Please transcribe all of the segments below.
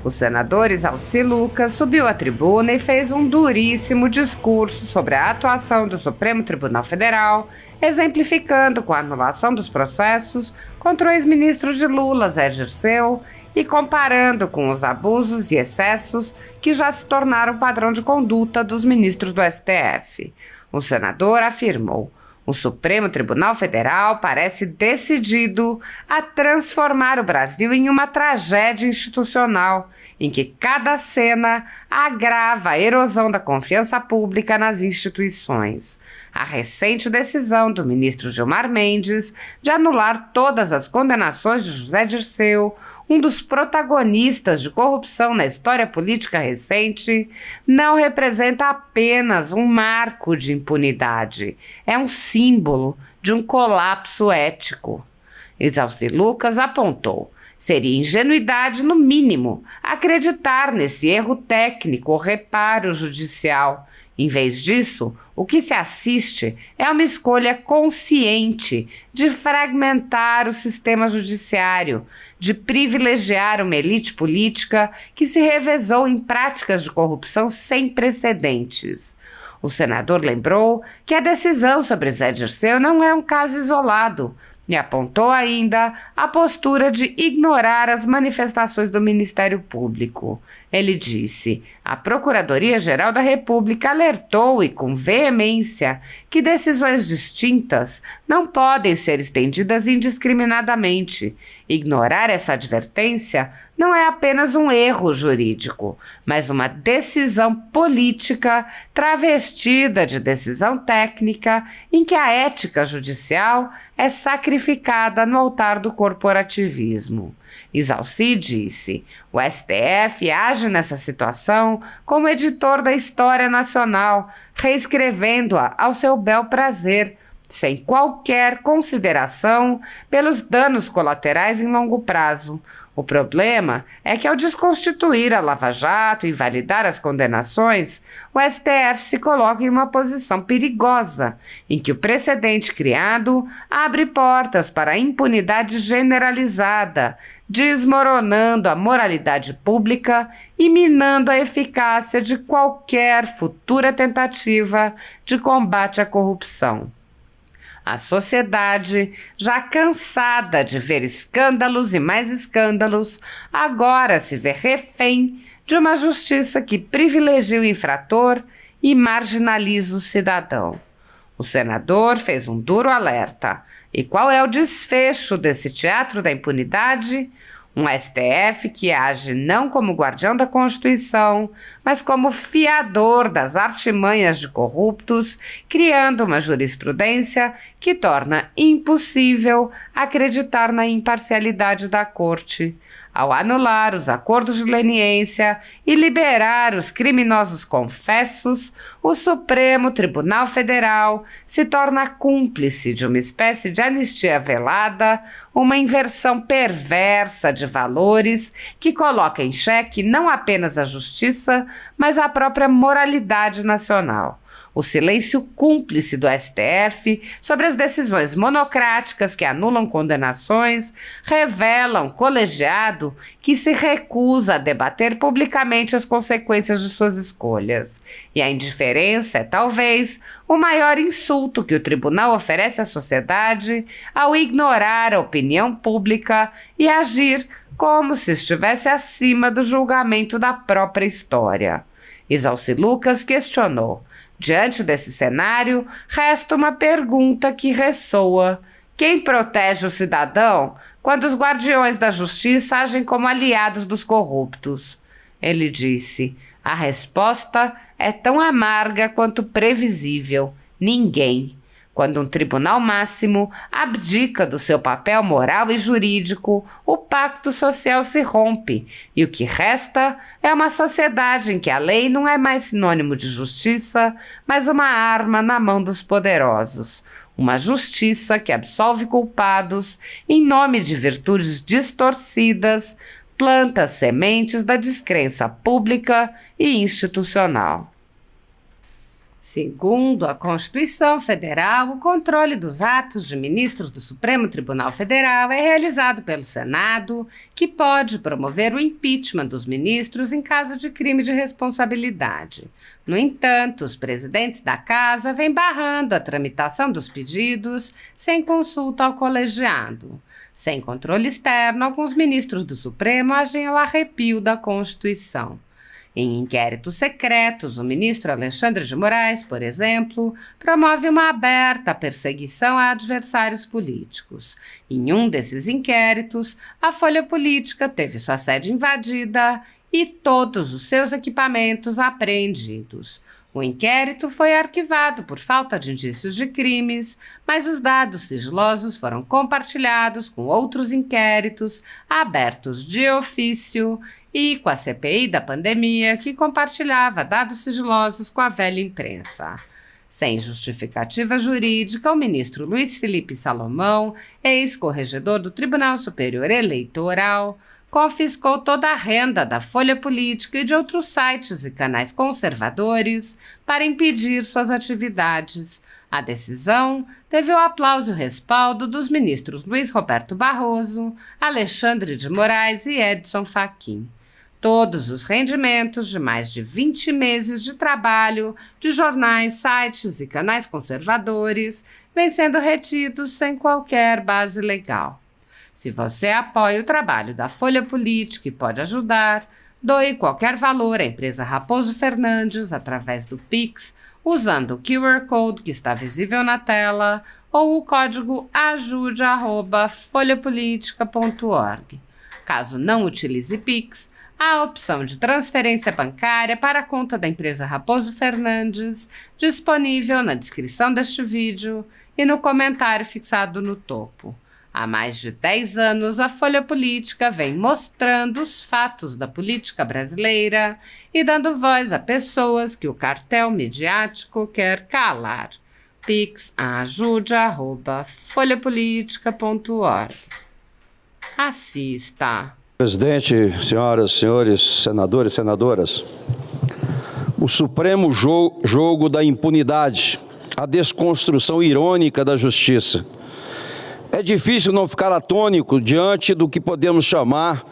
O senador Isalci Lucas subiu à tribuna e fez um duríssimo discurso sobre a atuação do Supremo Tribunal Federal, exemplificando com a anulação dos processos contra o ex-ministro de Lula, Zé Dirceu, e comparando com os abusos e excessos que já se tornaram padrão de conduta dos ministros do STF. O senador afirmou: o Supremo Tribunal Federal parece decidido a transformar o Brasil em uma tragédia institucional, em que cada cena agrava a erosão da confiança pública nas instituições. A recente decisão do ministro Gilmar Mendes de anular todas as condenações de José Dirceu, um dos protagonistas de corrupção na história política recente, não representa apenas um marco de impunidade, é um símbolo de um colapso ético. Isalci Lucas apontou: seria ingenuidade, no mínimo, acreditar nesse erro técnico ou reparo judicial. Em vez disso, o que se assiste é uma escolha consciente de fragmentar o sistema judiciário, de privilegiar uma elite política que se revezou em práticas de corrupção sem precedentes. O senador lembrou que a decisão sobre Zé Dirceu não é um caso isolado e apontou ainda a postura de ignorar as manifestações do Ministério Público. Ele disse: a Procuradoria-Geral da República alertou e com veemência que decisões distintas não podem ser estendidas indiscriminadamente. Ignorar essa advertência não é apenas um erro jurídico, mas uma decisão política travestida de decisão técnica em que a ética judicial é sacrificada no altar do corporativismo. Isalci disse: o STF age nessa situação como editor da história nacional, reescrevendo-a ao seu bel prazer, sem qualquer consideração pelos danos colaterais em longo prazo. O problema é que, ao desconstituir a Lava Jato e invalidar as condenações, o STF se coloca em uma posição perigosa, em que o precedente criado abre portas para a impunidade generalizada, desmoronando a moralidade pública e minando a eficácia de qualquer futura tentativa de combate à corrupção. A sociedade, já cansada de ver escândalos e mais escândalos, agora se vê refém de uma justiça que privilegia o infrator e marginaliza o cidadão. O senador fez um duro alerta. E qual é o desfecho desse teatro da impunidade? Um STF que age não como guardião da Constituição, mas como fiador das artimanhas de corruptos, criando uma jurisprudência que torna impossível acreditar na imparcialidade da Corte. Ao anular os acordos de leniência e liberar os criminosos confessos, o Supremo Tribunal Federal se torna cúmplice de uma espécie de anistia velada, uma inversão perversa de valores que coloca em xeque não apenas a justiça, mas a própria moralidade nacional. O silêncio cúmplice do STF sobre as decisões monocráticas que anulam condenações revela um colegiado que se recusa a debater publicamente as consequências de suas escolhas. E a indiferença é, talvez, o maior insulto que o tribunal oferece à sociedade ao ignorar a opinião pública e agir como se estivesse acima do julgamento da própria história. Isalci Lucas questionou: diante desse cenário, resta uma pergunta que ressoa: quem protege o cidadão quando os guardiões da justiça agem como aliados dos corruptos? Ele disse: a resposta é tão amarga quanto previsível: ninguém. Quando um tribunal máximo abdica do seu papel moral e jurídico, o pacto social se rompe e o que resta é uma sociedade em que a lei não é mais sinônimo de justiça, mas uma arma na mão dos poderosos. Uma justiça que absolve culpados em nome de virtudes distorcidas, planta as sementes da descrença pública e institucional. Segundo a Constituição Federal, o controle dos atos de ministros do Supremo Tribunal Federal é realizado pelo Senado, que pode promover o impeachment dos ministros em caso de crime de responsabilidade. No entanto, os presidentes da Casa vêm barrando a tramitação dos pedidos sem consulta ao colegiado. Sem controle externo, alguns ministros do Supremo agem ao arrepio da Constituição. Em inquéritos secretos, o ministro Alexandre de Moraes, por exemplo, promove uma aberta perseguição a adversários políticos. Em um desses inquéritos, a Folha Política teve sua sede invadida e todos os seus equipamentos apreendidos. O inquérito foi arquivado por falta de indícios de crimes, mas os dados sigilosos foram compartilhados com outros inquéritos abertos de ofício e com a CPI da pandemia, que compartilhava dados sigilosos com a velha imprensa. Sem justificativa jurídica, o ministro Luiz Felipe Salomão, ex-corregedor do Tribunal Superior Eleitoral, confiscou toda a renda da Folha Política e de outros sites e canais conservadores para impedir suas atividades. A decisão teve o aplauso e o respaldo dos ministros Luiz Roberto Barroso, Alexandre de Moraes e Edson Fachin. Todos os rendimentos de mais de 20 meses de trabalho de jornais, sites e canais conservadores vêm sendo retidos sem qualquer base legal. Se você apoia o trabalho da Folha Política e pode ajudar, doe qualquer valor à empresa Raposo Fernandes através do Pix, usando o QR Code que está visível na tela ou o código ajude@folhapolitica.org. Caso não utilize Pix, há a opção de transferência bancária para a conta da empresa Raposo Fernandes, disponível na descrição deste vídeo e no comentário fixado no topo. Há mais de 10 anos, a Folha Política vem mostrando os fatos da política brasileira e dando voz a pessoas que o cartel midiático quer calar. Pix ajude@folhapolitica.org. Assista. Presidente, senhoras e senhores, senadores e senadoras, o supremo jogo da impunidade, a desconstrução irônica da justiça. É difícil não ficar atônico diante do que podemos chamar,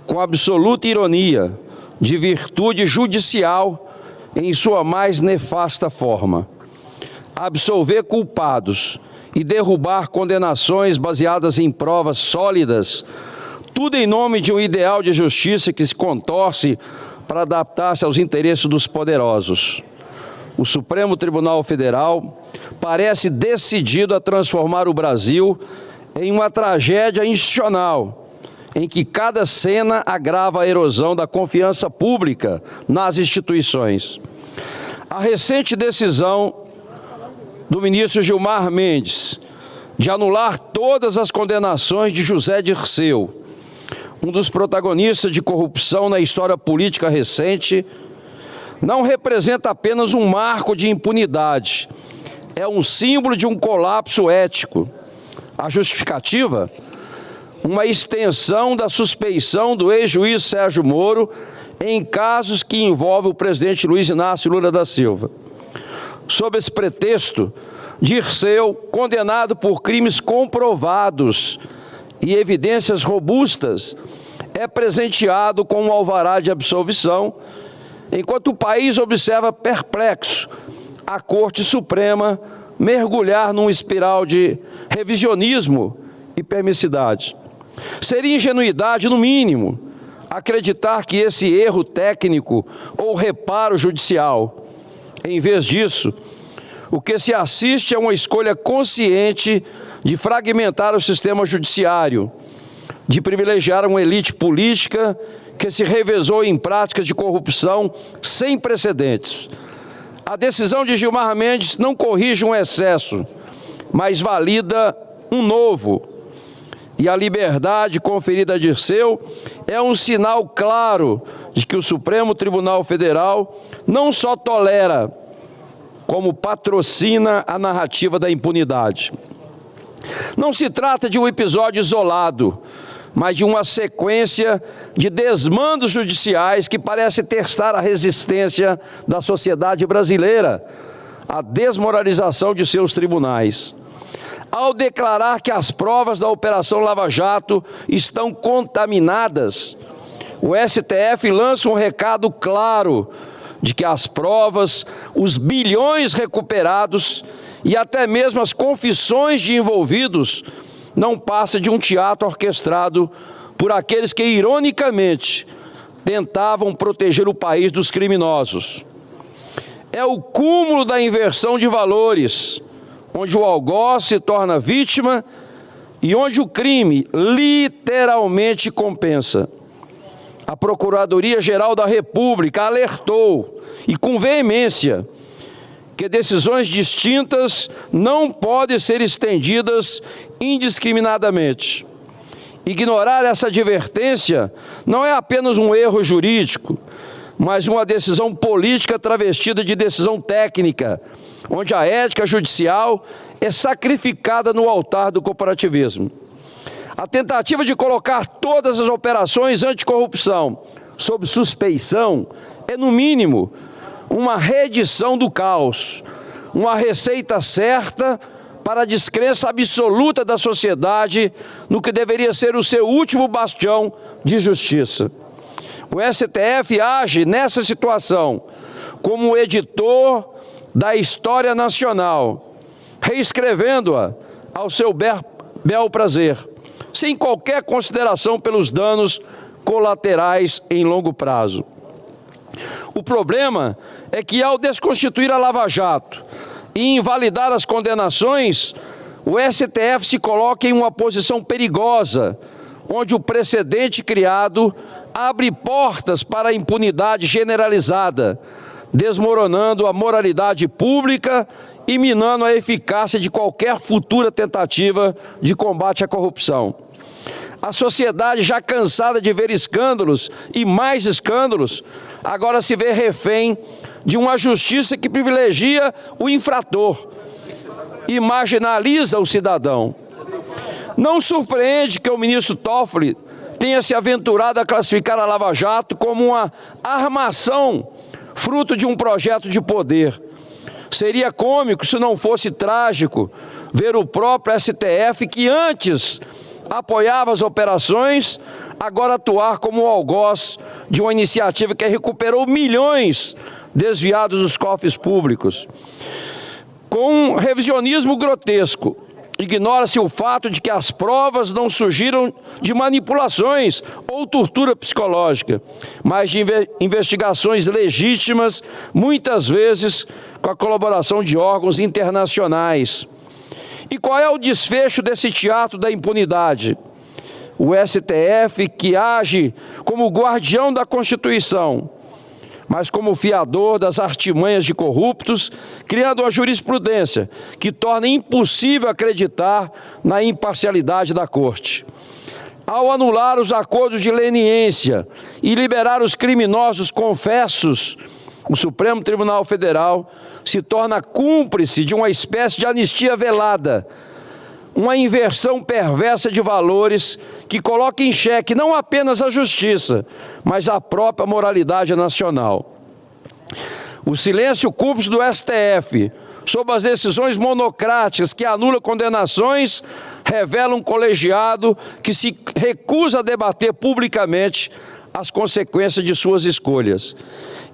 com absoluta ironia, de virtude judicial em sua mais nefasta forma. Absolver culpados e derrubar condenações baseadas em provas sólidas, tudo em nome de um ideal de justiça que se contorce para adaptar-se aos interesses dos poderosos. O Supremo Tribunal Federal parece decidido a transformar o Brasil em uma tragédia institucional, em que cada cena agrava a erosão da confiança pública nas instituições. A recente decisão do ministro Gilmar Mendes de anular todas as condenações de José Dirceu, um dos protagonistas de corrupção na história política recente, não representa apenas um marco de impunidade, é um símbolo de um colapso ético. A justificativa? Uma extensão da suspeição do ex-juiz Sérgio Moro em casos que envolvem o presidente Luiz Inácio Lula da Silva. Sob esse pretexto, Dirceu, condenado por crimes comprovados e evidências robustas, é presenteado com um alvará de absolvição, enquanto o país observa perplexo a Corte Suprema mergulhar num espiral de revisionismo e permissividade. Seria ingenuidade, no mínimo, acreditar que esse erro técnico ou reparo judicial. Em vez disso, o que se assiste é uma escolha consciente de fragmentar o sistema judiciário, de privilegiar uma elite política que se revezou em práticas de corrupção sem precedentes. A decisão de Gilmar Mendes não corrige um excesso, mas valida um novo. E a liberdade conferida a Dirceu é um sinal claro de que o Supremo Tribunal Federal não só tolera, como patrocina a narrativa da impunidade. Não se trata de um episódio isolado, mas de uma sequência de desmandos judiciais que parece testar a resistência da sociedade brasileira a desmoralização de seus tribunais. Ao declarar que as provas da Operação Lava Jato estão contaminadas, o STF lança um recado claro de que as provas, os bilhões recuperados e até mesmo as confissões de envolvidos não passam de um teatro orquestrado por aqueles que, ironicamente, tentavam proteger o país dos criminosos. É o cúmulo da inversão de valores, onde o algoz se torna vítima e onde o crime literalmente compensa. A Procuradoria-Geral da República alertou, e com veemência, que decisões distintas não podem ser estendidas indiscriminadamente. Ignorar essa advertência não é apenas um erro jurídico, mas uma decisão política travestida de decisão técnica, onde a ética judicial é sacrificada no altar do corporativismo. A tentativa de colocar todas as operações anticorrupção sob suspeição é, no mínimo, uma reedição do caos, uma receita certa para a descrença absoluta da sociedade no que deveria ser o seu último bastião de justiça. O STF age nessa situação como editor da história nacional, reescrevendo-a ao seu bel prazer, sem qualquer consideração pelos danos colaterais em longo prazo. O problema é que, ao desconstituir a Lava Jato e invalidar as condenações, o STF se coloca em uma posição perigosa, onde o precedente criado abre portas para a impunidade generalizada, desmoronando a moralidade pública e minando a eficácia de qualquer futura tentativa de combate à corrupção. A sociedade, já cansada de ver escândalos e mais escândalos, agora se vê refém de uma justiça que privilegia o infrator e marginaliza o cidadão. Não surpreende que o ministro Toffoli tenha se aventurado a classificar a Lava Jato como uma armação fruto de um projeto de poder. Seria cômico, se não fosse trágico, ver o próprio STF, que antes apoiava as operações, agora atuar como algoz de uma iniciativa que recuperou milhões desviados dos cofres públicos. Com um revisionismo grotesco, ignora-se o fato de que as provas não surgiram de manipulações ou tortura psicológica, mas de investigações legítimas, muitas vezes com a colaboração de órgãos internacionais. E qual é o desfecho desse teatro da impunidade? O STF, que age como guardião da Constituição, mas como fiador das artimanhas de corruptos, criando uma jurisprudência que torna impossível acreditar na imparcialidade da Corte. Ao anular os acordos de leniência e liberar os criminosos confessos, o Supremo Tribunal Federal se torna cúmplice de uma espécie de anistia velada, uma inversão perversa de valores que coloca em xeque não apenas a justiça, mas a própria moralidade nacional. O silêncio cúmplice do STF sobre as decisões monocráticas que anulam condenações revela um colegiado que se recusa a debater publicamente as consequências de suas escolhas.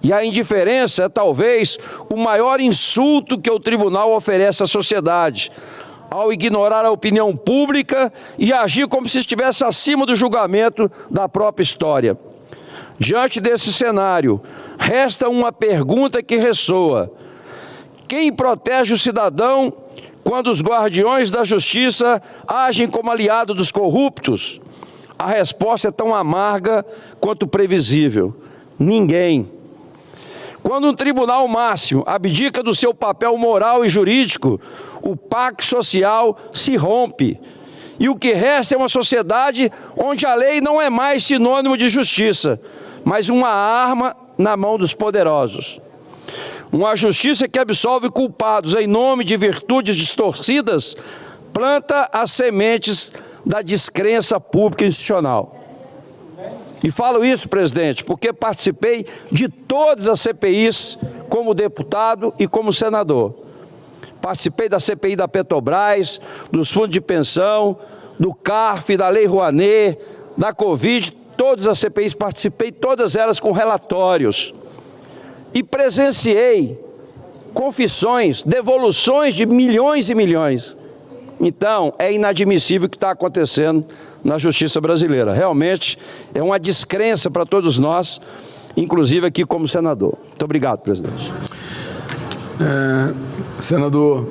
E a indiferença é talvez o maior insulto que o tribunal oferece à sociedade, ao ignorar a opinião pública e agir como se estivesse acima do julgamento da própria história. Diante desse cenário, resta uma pergunta que ressoa: quem protege o cidadão quando os guardiões da justiça agem como aliado dos corruptos? A resposta é tão amarga quanto previsível: ninguém. Quando um tribunal máximo abdica do seu papel moral e jurídico, o pacto social se rompe. E o que resta é uma sociedade onde a lei não é mais sinônimo de justiça, mas uma arma na mão dos poderosos. Uma justiça que absolve culpados em nome de virtudes distorcidas, planta as sementes da descrença pública institucional. E falo isso, presidente, porque participei de todas as CPIs como deputado e como senador. Participei da CPI da Petrobras, dos fundos de pensão, do CARF, da Lei Rouanet, da Covid, todas as CPIs participei, todas elas com relatórios. E presenciei confissões, devoluções de milhões e milhões. Então, é inadmissível o que está acontecendo na justiça brasileira. Realmente é uma descrença para todos nós, inclusive aqui como senador. Muito obrigado, presidente. Senador